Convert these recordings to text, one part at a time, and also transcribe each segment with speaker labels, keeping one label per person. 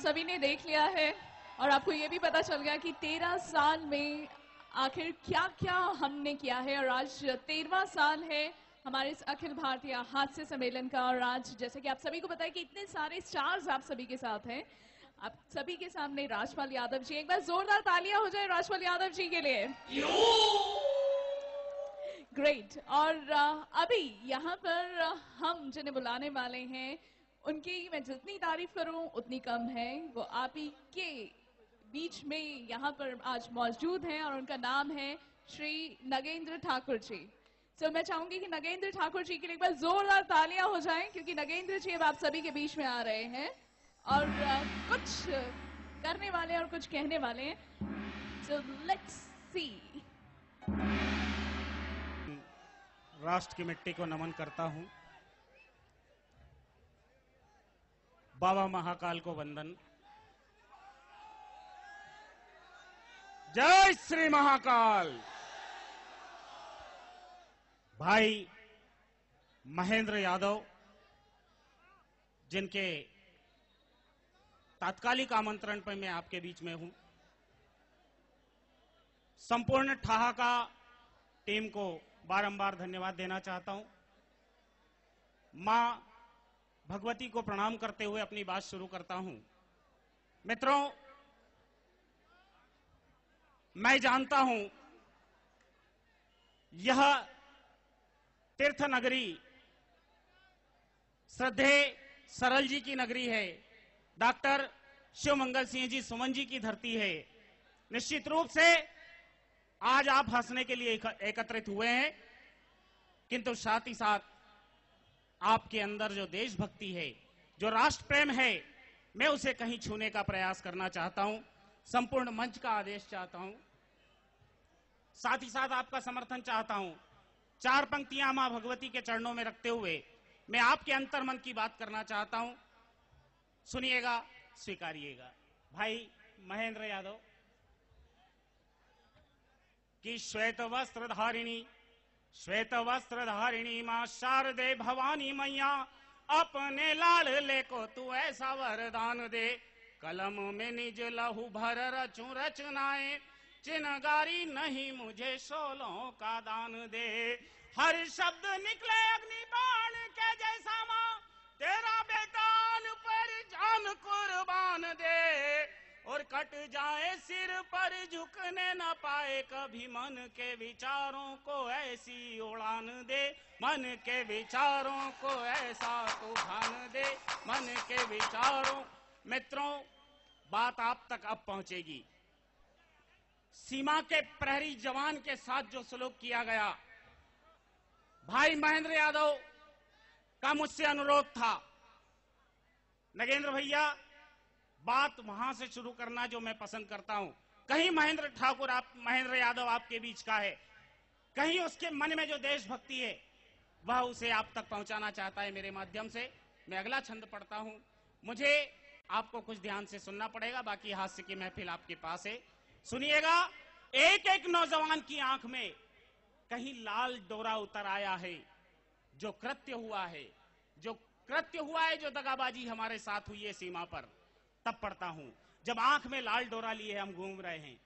Speaker 1: सभी ने देख लिया है और आपको ये भी पता चल गया कि 13 साल में आखिर क्या क्या हमने किया है। और आज 13वां साल है हमारे इस अखिल भारतीय हास्य सम्मेलन का। और आज जैसे कि आप सभी को पता है कि इतने सारे स्टार्स आप सभी के साथ हैं। आप सभी के सामने राजपाल यादव जी, एक बार जोरदार तालियां हो जाए राजपाल यादव जी के लिए। ग्रेट। और अभी यहाँ पर हम जिन्हें बुलाने वाले हैं उनकी मैं जितनी तारीफ करूं उतनी कम है। वो आप ही के बीच में यहाँ पर आज मौजूद हैं और उनका नाम है श्री नगेंद्र ठाकुर जी। तो मैं चाहूंगी कि नगेंद्र ठाकुर जी के लिए एक बार जोरदार तालियां हो जाएं, क्योंकि नगेंद्र जी अब आप सभी के बीच में आ रहे हैं और कुछ करने वाले और कुछ कहने वाले हैं। So let's see.
Speaker 2: राष्ट्र की मिट्टी को नमन करता हूं। बाबा महाकाल को वंदन। जय श्री महाकाल। भाई महेंद्र यादव, जिनके तात्कालिक आमंत्रण पर मैं आपके बीच में हूं, संपूर्ण ठहाका टीम को बारंबार धन्यवाद देना चाहता हूं। मां भगवती को प्रणाम करते हुए अपनी बात शुरू करता हूं। मित्रों, मैं जानता हूं यह तीर्थ नगरी श्रद्धे सरल जी की नगरी है। डॉक्टर शिवमंगल सिंह जी सुमन जी की धरती है। निश्चित रूप से आज आप हंसने के लिए एकत्रित हुए हैं, किंतु साथ ही साथ आपके अंदर जो देशभक्ति है, जो राष्ट्र प्रेम है, मैं उसे कहीं छूने का प्रयास करना चाहता हूं। संपूर्ण मंच का आदेश चाहता हूं। साथ ही साथ आपका समर्थन चाहता हूं। चार पंक्तियां मां भगवती के चरणों में रखते हुए मैं आपके अंतर्मन की बात करना चाहता हूं। सुनिएगा, स्वीकारिएगा। भाई महेंद्र यादव की श्वेत वस्त्र धारिणी मां शारदे भवानी मैया, अपने लाल ले को तू ऐसा वरदान दे। कलम में निज लहू भर रचूं रचनाएं, चिनगारी नहीं मुझे शोलों का दान दे। हर शब्द निकले अग्नि बाण के जैसा मां, तेरा बेटान पर जान कुर्बान दे। और कट जाए सिर पर झुकने न पाए कभी, मन के विचारों को ऐसी उड़ान दे। मन के विचारों को ऐसा तूफान दे, मन के विचारों। मित्रों, बात आप तक अब पहुंचेगी। सीमा के प्रहरी जवान के साथ जो सलूक किया गया, भाई महेंद्र यादव का मुझसे अनुरोध था, नगेंद्र भैया बात वहां से शुरू करना जो मैं पसंद करता हूं। कहीं महेंद्र यादव आपके बीच का है, कहीं उसके मन में जो देशभक्ति है वह उसे आप तक पहुंचाना चाहता है मेरे माध्यम से। मैं अगला छंद पढ़ता हूं। मुझे आपको कुछ ध्यान से सुनना पड़ेगा, बाकी हास्य की महफिल आपके पास है। सुनिएगा। एक एक नौजवान की आंख में कहीं लाल डोरा उतर आया है। जो कृत्य हुआ है, जो दगाबाजी हमारे साथ हुई है सीमा पर, तब पढ़ता हूं। जब आंख में लाल डोरा लिए हम घूम रहे हैं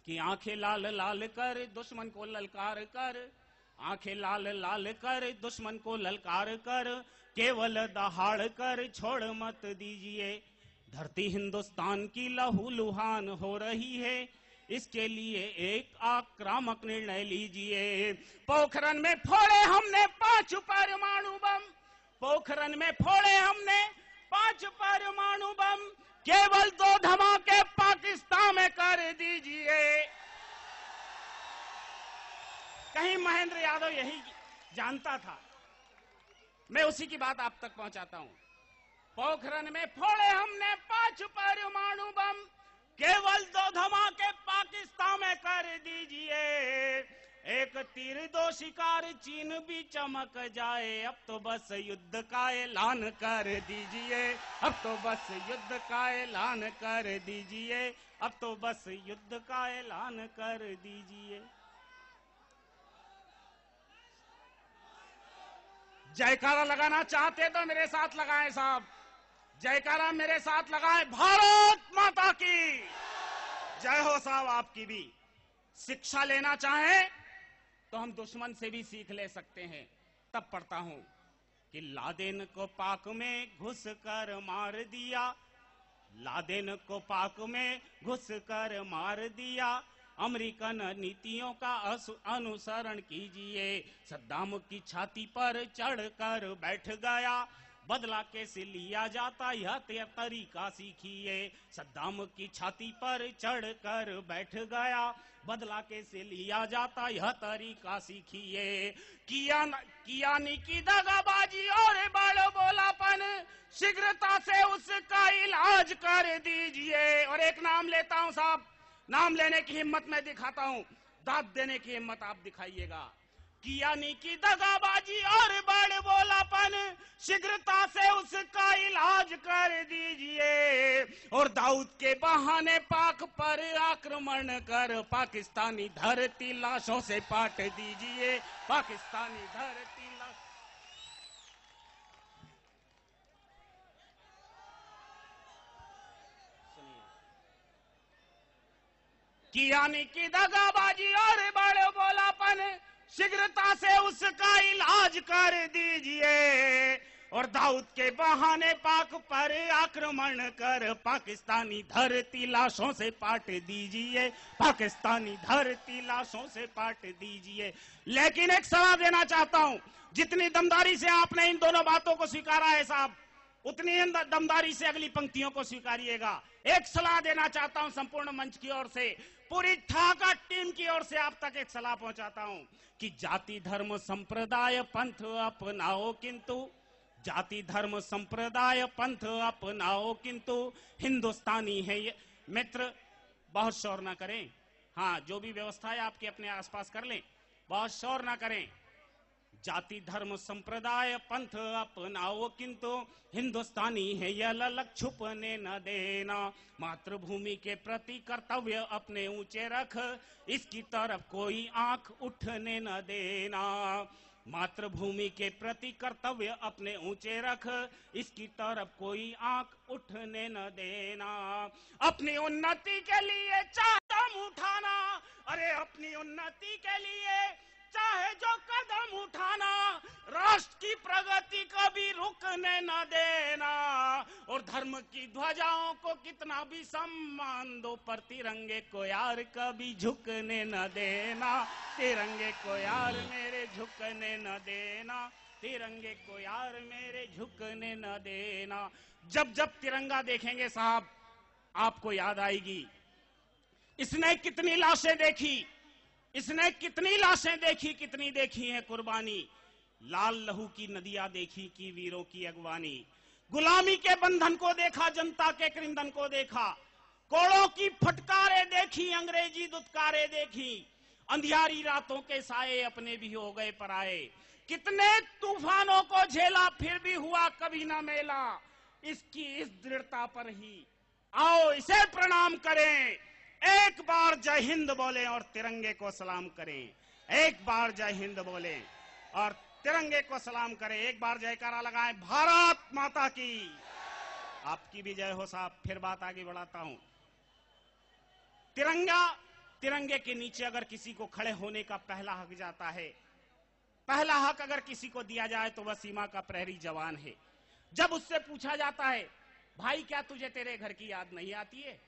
Speaker 2: कि आंखें लाल लाल कर दुश्मन को ललकार कर, आंखें लाल लाल कर दुश्मन को ललकार कर, केवल दहाड़ कर छोड़ मत दीजिए। धरती हिंदुस्तान की लहू लुहान हो रही है, इसके लिए एक आक्रामक निर्णय लीजिए। पोखरन में फोड़े हमने 5 परमाणु बम, पोखरन में फोड़े हमने 5 परमाणु बम, केवल 2 धमाके पाकिस्तान में कर दीजिए। कहीं महेंद्र यादव यही जानता था। मैं उसी की बात आप तक पहुंचाता हूं। पोखरन में फोड़े हमने 5 परमाणु बम, केवल 2 धमाके पाकिस्तान में कर दीजिए। एक तीर 2 शिकार चीन भी चमक जाए, अब तो बस युद्ध का ऐलान कर दीजिए। अब तो बस युद्ध का ऐलान कर दीजिए। अब तो बस युद्ध का ऐलान कर दीजिए। जयकारा लगाना चाहते तो मेरे साथ लगाएं साहब। जयकारा मेरे साथ लगाए, भारत माता की जय हो। साहब आपकी भी। शिक्षा लेना चाहें तो हम दुश्मन से भी सीख ले सकते हैं। तब पढ़ता हूं कि लादेन को पाक में घुस कर मार दिया, लादेन को पाक में घुस कर मार दिया, अमेरिकन नीतियों का अनुसरण कीजिए। सद्दाम की छाती पर चढ़कर बैठ गया, बदला कैसे लिया जाता यह तरीका सीखिए। सद्दाम की छाती पर चढ़कर बैठ गया, बदला कैसे लिया जाता यह तरीका सीखिए। किया की दगाबाजी और बड़ बोलापन, शीघ्रता से उसका इलाज कर दीजिए। और एक नाम लेता हूं साहब, नाम लेने की हिम्मत मैं दिखाता हूं, दाद देने की हिम्मत आप दिखाइएगा। की दगाबाजी और बड़ बोलापन, शीघ्रता से उसका इलाज कर दीजिए। और दाऊद के बहाने पाक पर आक्रमण कर पाकिस्तानी धरती लाशों से पाट दीजिए, पाकिस्तानी धरती लाश। की दगाबाजी और बड़ बोलापन, शीघ्रता से उसका इलाज कर दीजिए। और दाऊद के बहाने पाक पर आक्रमण कर पाकिस्तानी धरती लाशों से पाट दीजिए, पाकिस्तानी धरती लाशों से पाट दीजिए। लेकिन एक सलाह देना चाहता हूं, जितनी दमदारी से आपने इन दोनों बातों को स्वीकारा है साहब, उतनी दमदारी से अगली पंक्तियों को स्वीकारिएगा। एक सलाह देना चाहता हूं संपूर्ण मंच की ओर से, पूरी ठाका टीम की ओर से आप तक एक सलाह पहुंचाता हूं कि जाति धर्म संप्रदाय पंथ अपनाओ, किंतु जाति धर्म संप्रदाय पंथ अपनाओ, किंतु हिंदुस्तानी है ये मित्र। बहुत शोर ना करें, हाँ जो भी व्यवस्था है आपके अपने आसपास कर लें, बहुत शोर ना करें। जाति धर्म संप्रदाय पंथ अपनाओ, किंतु हिंदुस्तानी है यह ललक छुपने न देना। मातृभूमि के प्रति कर्तव्य अपने ऊंचे रख, इसकी तरफ कोई आंख उठने न देना। मातृभूमि के प्रति कर्तव्य अपने ऊंचे रख, इसकी तरफ कोई आंख उठने न देना। अपनी उन्नति के लिए कदम उठाना, अरे अपनी उन्नति के लिए चाहे जो कदम उठाना, राष्ट्र की प्रगति कभी रुकने न देना। और धर्म की ध्वजाओं को कितना भी सम्मान दो, पर तिरंगे को यार कभी झुकने न देना। तिरंगे को यार मेरे झुकने न देना, तिरंगे को यार मेरे झुकने न देना। जब जब तिरंगा देखेंगे साहब, आपको याद आएगी इसने कितनी लाशें देखी, इसने कितनी लाशें देखी, कितनी देखी है कुर्बानी। लाल लहू की नदियां देखी की वीरों की अगवानी। गुलामी के बंधन को देखा, जनता के क्रंदन को देखा। कोड़ों की फटकारें देखी, अंग्रेजी दुत्कारे देखी। अंधियारी रातों के साए अपने भी हो गए पराए। कितने तूफानों को झेला, फिर भी हुआ कभी ना मेला। इसकी इस दृढ़ता पर ही आओ इसे प्रणाम करें। एक बार जय हिंद बोलें और तिरंगे को सलाम करें। एक बार जय हिंद बोलें और तिरंगे को सलाम करें। एक बार जयकारा लगाएं, भारत माता की। आपकी भी जय हो साहब। फिर बात आगे बढ़ाता हूं। तिरंगा, तिरंगे के नीचे अगर किसी को खड़े होने का पहला हक जाता है, पहला हक अगर किसी को दिया जाए तो वह सीमा का प्रहरी जवान है। जब उससे पूछा जाता है, भाई क्या तुझे तेरे घर की याद नहीं आती है,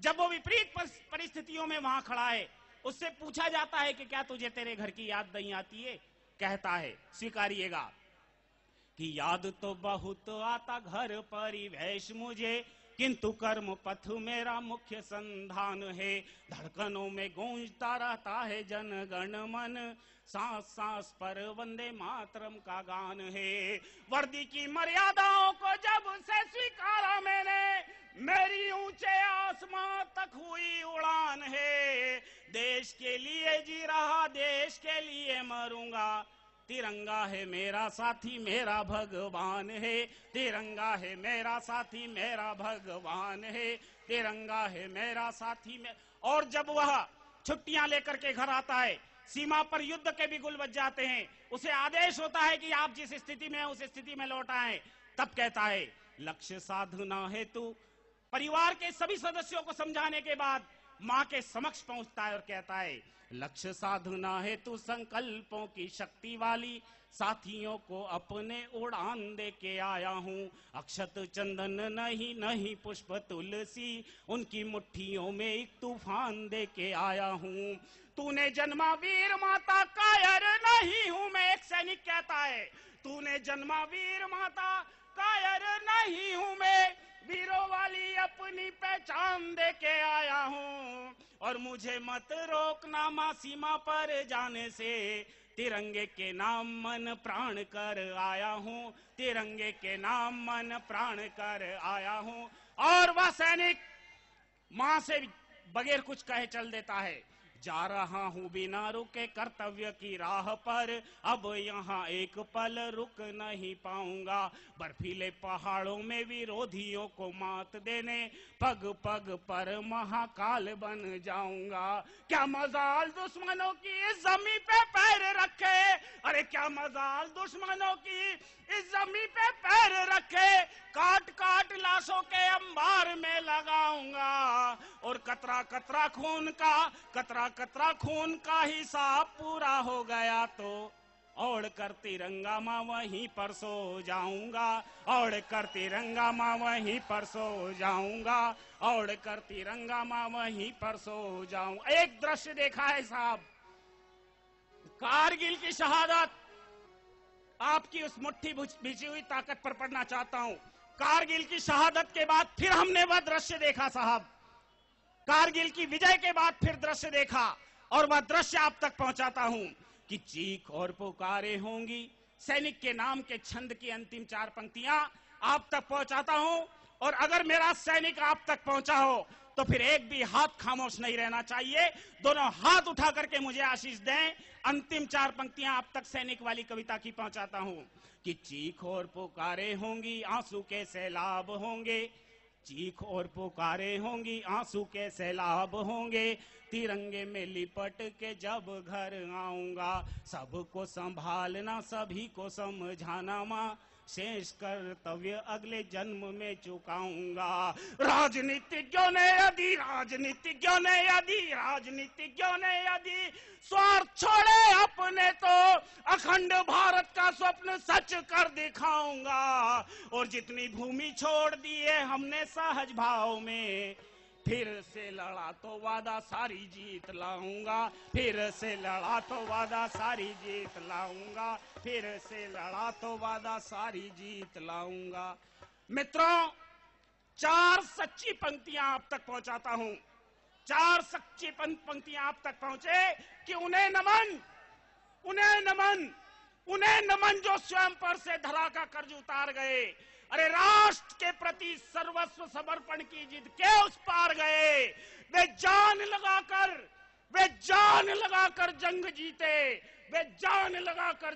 Speaker 2: जब वो विपरीत परिस्थितियों में वहां खड़ा है, उससे पूछा जाता है कि क्या तुझे तेरे घर की याद नहीं आती है, कहता है, स्वीकारिएगा कि याद तो बहुत आता घर परिवेश मुझे, किंतु कर्म पथ मेरा मुख्य संधान है। धड़कनों में गूंजता रहता है जन गण मन, सांस सांस पर वंदे मातरम का गान है। वर्दी की मर्यादाओं को जब से स्वीकारा मैंने, मेरी ऊंचे आसमां तक हुई उड़ान है। देश के लिए जी रहा, देश के लिए मरूंगा। तिरंगा है मेरा साथी, मेरा भगवान है। तिरंगा है मेरा साथी, मेरा भगवान है। तिरंगा है मेरा साथी में। और जब वह छुट्टियां लेकर के घर आता है, सीमा पर युद्ध के भी गुल बज जाते हैं, उसे आदेश होता है कि आप जिस स्थिति में उस स्थिति में लौट आए। तब कहता है लक्ष्य साधना हेतु परिवार के सभी सदस्यों को समझाने के बाद मां के समक्ष पहुंचता है और कहता है, लक्ष्य साधना हेतु संकल्पों की शक्ति वाली साथियों को अपने उड़ान दे के आया हूँ। अक्षत चंदन नहीं नहीं पुष्प तुलसी, उनकी मुट्ठियों में एक तूफान दे के आया हूँ। तूने जन्मा वीर माता कायर नहीं हूँ मैं, एक सैनिक कहता है, तूने जन्मा वीर माता कायर नहीं हूँ मैं, वीरों वाली अपनी पहचान दे के आया हूँ। और मुझे मत रोकना मां सीमा पर जाने से, तिरंगे के नाम मन प्राण कर आया हूँ, तिरंगे के नाम मन प्राण कर आया हूँ। और वह सैनिक मां से बगैर कुछ कहे चल देता है, जा रहा हूँ बिना रुके कर्तव्य की राह पर, अब यहाँ एक पल रुक नहीं पाऊंगा। बर्फीले पहाड़ों में विरोधियों को मात देने पग पग पर महाकाल बन जाऊंगा। क्या मजाल दुश्मनों की इस जमीन पे पैर रखे, अरे क्या मजाल दुश्मनों की इस जमीन पे पैर रखे, काट काट लाशों के अंबार में लगाऊंगा। और कतरा कतरा खून का हिसाब पूरा हो गया तो ओढ़ कर तिरंगा मां वहीं पर सो जाऊंगा, ओढ़ कर तिरंगा मां वहीं पर सो जाऊंगा, ओढ़ कर तिरंगा मां वहीं पर सो जाऊं। एक दृश्य देखा है साहब, कारगिल की शहादत आपकी उस मुट्ठी भिजी हुई ताकत पर पढ़ना चाहता हूं। कारगिल की शहादत के बाद फिर हमने वह दृश्य देखा साहब, कारगिल की विजय के बाद फिर दृश्य देखा, और वह दृश्य आप तक पहुंचाता हूं कि चीख और पुकारे होंगी। सैनिक के नाम के छंद की अंतिम 4 पंक्तियां आप तक पहुंचाता हूं, और अगर मेरा सैनिक आप तक पहुंचा हो तो फिर एक भी हाथ खामोश नहीं रहना चाहिए, दोनों हाथ उठा करके मुझे आशीष दें। अंतिम 4 पंक्तियां आप तक सैनिक वाली कविता की पहुंचाता हूं कि चीख और पुकारे होंगी, आंसू के सैलाब होंगे, चीख और पुकारे होंगी, आंसू के सैलाब होंगे, तिरंगे में लिपट के जब घर आऊंगा। सबको संभालना सभी को समझाना मां, शेष कर्तव्य अगले जन्म में चुकाऊंगा। राजनीतिज्ञों ने यदि स्वार्थ छोड़े अपने तो अखंड भारत का स्वप्न सच कर दिखाऊंगा। और जितनी भूमि छोड़ दी है हमने सहज भाव में, फिर से लड़ा तो वादा सारी जीत लाऊंगा, फिर से लड़ा तो वादा सारी जीत लाऊंगा, फिर से लड़ा तो वादा सारी जीत लाऊंगा। मित्रों, 4 सच्ची पंक्तियां आप तक पहुंचाता हूं, 4 सच्ची पंक्तियां आप तक पहुंचे कि उन्हें नमन जो स्वयं पर से धरा का कर्ज उतार गए। अरे राष्ट्र के प्रति सर्वस्व समर्पण की जिद के उस पार गए। वे जान लगाकर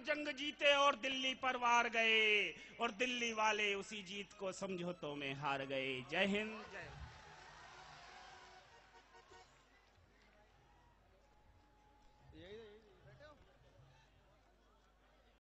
Speaker 2: जंग जीते और दिल्ली पर वार गए, और दिल्ली वाले उसी जीत को समझौतों में हार गए। जय हिंद, जय